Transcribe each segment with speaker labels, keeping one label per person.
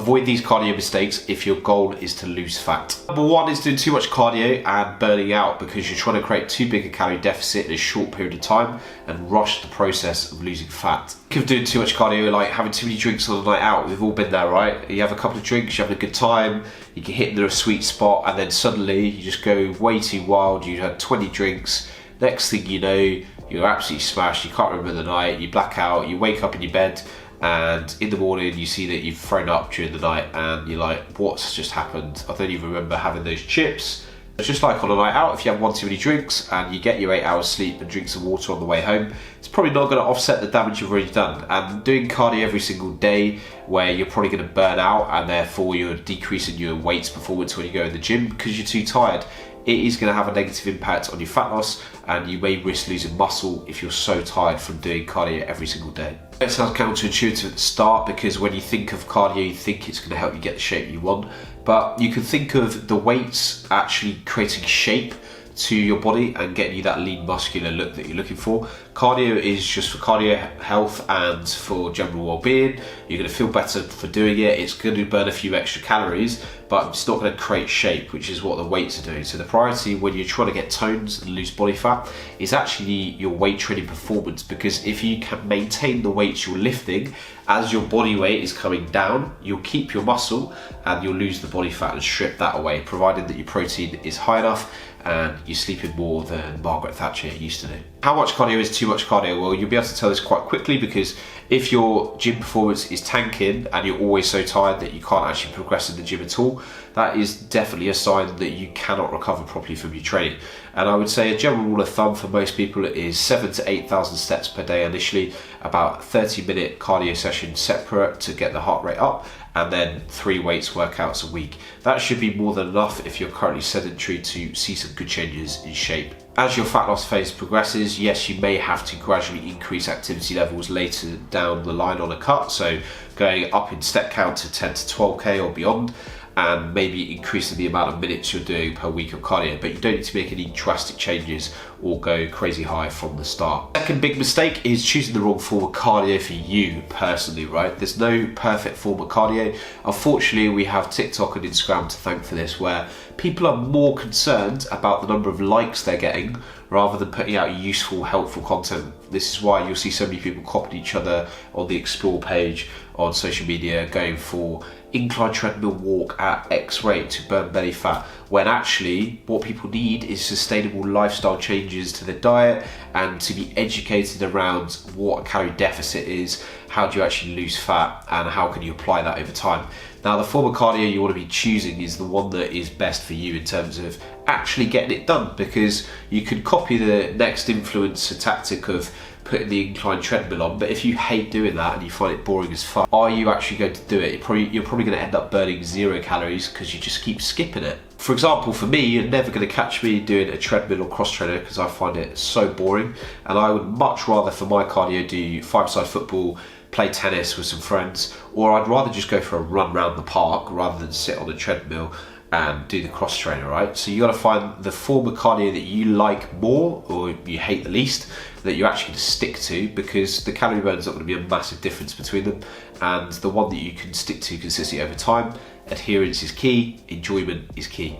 Speaker 1: Avoid these cardio mistakes if your goal is to lose fat. Number one is doing too much cardio and burning out because you're trying to create too big a calorie deficit in a short period of time and rush the process of losing fat. Think of doing too much cardio like having too many drinks on a night out. We've all been there, right? You have a couple of drinks, you're having a good time, you get hit into a sweet spot, and then suddenly you just go way too wild. You had 20 drinks. Next thing you know, you're absolutely smashed. You can't remember the night. You black out. You wake up in your bed, and in the morning you see that you've thrown up during the night, and you're like, what's just happened? I don't even remember having those chips. It's just like on a night out, if you have one too many drinks and you get your 8 hours sleep and drink some water on the way home, it's probably not going to offset the damage you've already done. And doing cardio every single day where you're probably going to burn out and therefore you're decreasing your weights performance when you go in the gym because you're too tired, it is going to have a negative impact on your fat loss, and you may risk losing muscle if you're so tired from doing cardio every single day. It sounds counterintuitive at the start because when you think of cardio, you think it's going to help you get the shape you want, but you can think of the weights actually creating shape to your body and getting you that lean muscular look that you're looking for. Cardio is just for cardio health and for general well-being. You're going to feel better for doing it. It's going to burn a few extra calories, but it's not going to create shape, which is what the weights are doing. So the priority when you're trying to get tones and lose body fat is actually your weight training performance, because if you can maintain the weights you're lifting as your body weight is coming down, you'll keep your muscle and you'll lose the body fat and strip that away, provided that your protein is high enough and you're sleeping more than Margaret Thatcher used to do. How much cardio is too much cardio? Well, you'll be able to tell this quite quickly, because if your gym performance is tanking and you're always so tired that you can't actually progress in the gym at all, that is definitely a sign that you cannot recover properly from your training. And I would say a general rule of thumb for most people is 7,000 to 8,000 steps per day initially, about 30-minute cardio session separate to get the heart rate up, and then 3 weights workouts a week. That should be more than enough if you're currently sedentary to see some good changes in shape. As your fat loss phase progresses, yes, you may have to gradually increase activity levels later down the line on a cut, so going up in step count to 10 to 12k or beyond, and maybe increasing the amount of minutes you're doing per week of cardio, but you don't need to make any drastic changes or go crazy high from the start. Second big mistake is choosing the wrong form of cardio for you personally, right? There's no perfect form of cardio. Unfortunately, we have TikTok and Instagram to thank for this, where people are more concerned about the number of likes they're getting rather than putting out useful, helpful content. This is why you'll see so many people copying each other on the Explore page on social media, going for incline treadmill walk at X rate to burn belly fat, when actually what people need is sustainable lifestyle changes to their diet and to be educated around what a calorie deficit is, how do you actually lose fat, and how can you apply that over time. Now, the form of cardio you want to be choosing is the one that is best for you in terms of actually getting it done, because you could copy the next influencer tactic of putting the incline treadmill on, but if you hate doing that and you find it boring as fuck, are you actually going to do it? You're probably going to end up burning 0 calories because you just keep skipping it. For example, for me, you're never going to catch me doing a treadmill or cross trainer because I find it so boring, and I would much rather for my cardio do 5-side football, play tennis with some friends, or I'd rather just go for a run around the park rather than sit on a treadmill and do the cross trainer, right? So you got to find the form of cardio that you like more or you hate the least, that you're actually going to stick to, because the calorie burn is not going to be a massive difference between them, and the one that you can stick to consistently over time. Adherence is key, enjoyment is key.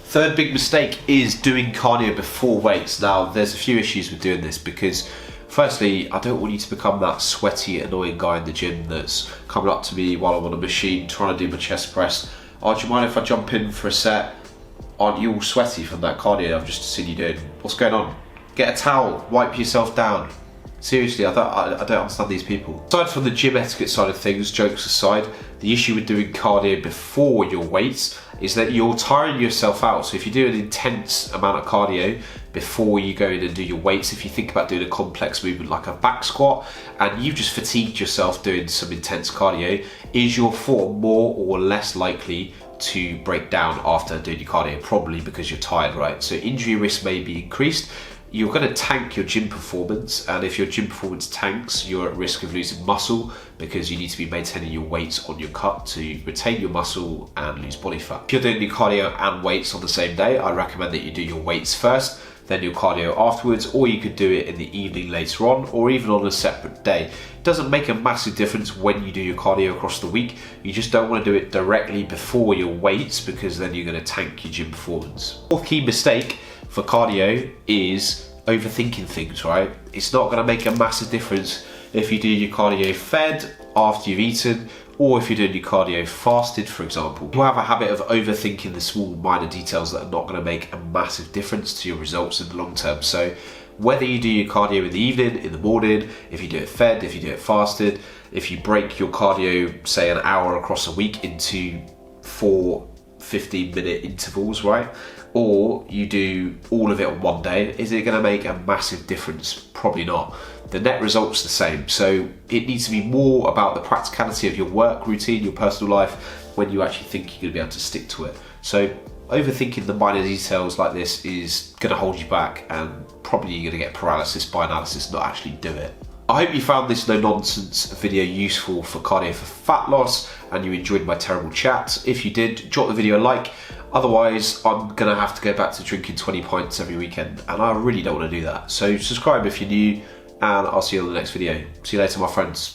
Speaker 1: Third big mistake is doing cardio before weights. Now, there's a few issues with doing this, because firstly, I don't want you to become that sweaty, annoying guy in the gym that's coming up to me while I'm on a machine trying to do my chest press. Oh, do you mind if I jump in for a set? Aren't you all sweaty from that cardio I've just seen you doing? What's going on? Get a towel, wipe yourself down. Seriously, I don't understand these people. Aside from the gym etiquette side of things, jokes aside, the issue with doing cardio before your weights is that you're tiring yourself out. So if you do an intense amount of cardio before you go in and do your weights, if you think about doing a complex movement like a back squat and you've just fatigued yourself doing some intense cardio, is your form more or less likely to break down after doing your cardio? Probably, because you're tired, right? So injury risk may be increased. You're going to tank your gym performance, and if your gym performance tanks, you're at risk of losing muscle, because you need to be maintaining your weights on your cut to retain your muscle and lose body fat. If you're doing your cardio and weights on the same day, I recommend that you do your weights first, then your cardio afterwards, or you could do it in the evening later on, or even on a separate day. It doesn't make a massive difference when you do your cardio across the week. You just don't want to do it directly before your weights, because then you're going to tank your gym performance. Fourth key mistake for cardio is overthinking things, right? It's not going to make a massive difference if you do your cardio fed after you've eaten, or if you're doing your cardio fasted, for example. You have a habit of overthinking the small minor details that are not going to make a massive difference to your results in the long term. So whether you do your cardio in the evening, in the morning, if you do it fed, if you do it fasted, if you break your cardio, say an hour across a week into 4 15-minute intervals, right? Or you do all of it on one day, is it going to make a massive difference? Probably not. The net result's the same. So it needs to be more about the practicality of your work routine, your personal life, when you actually think you're going to be able to stick to it. So overthinking the minor details like this is going to hold you back, and probably you're going to get paralysis by analysis, not actually do it. I hope you found this no-nonsense video useful for cardio for fat loss, and you enjoyed my terrible chat. If you did, drop the video a like. Otherwise, I'm gonna have to go back to drinking 20 pints every weekend, and I really don't want to do that. So subscribe if you're new, and I'll see you on the next video. See you later, my friends.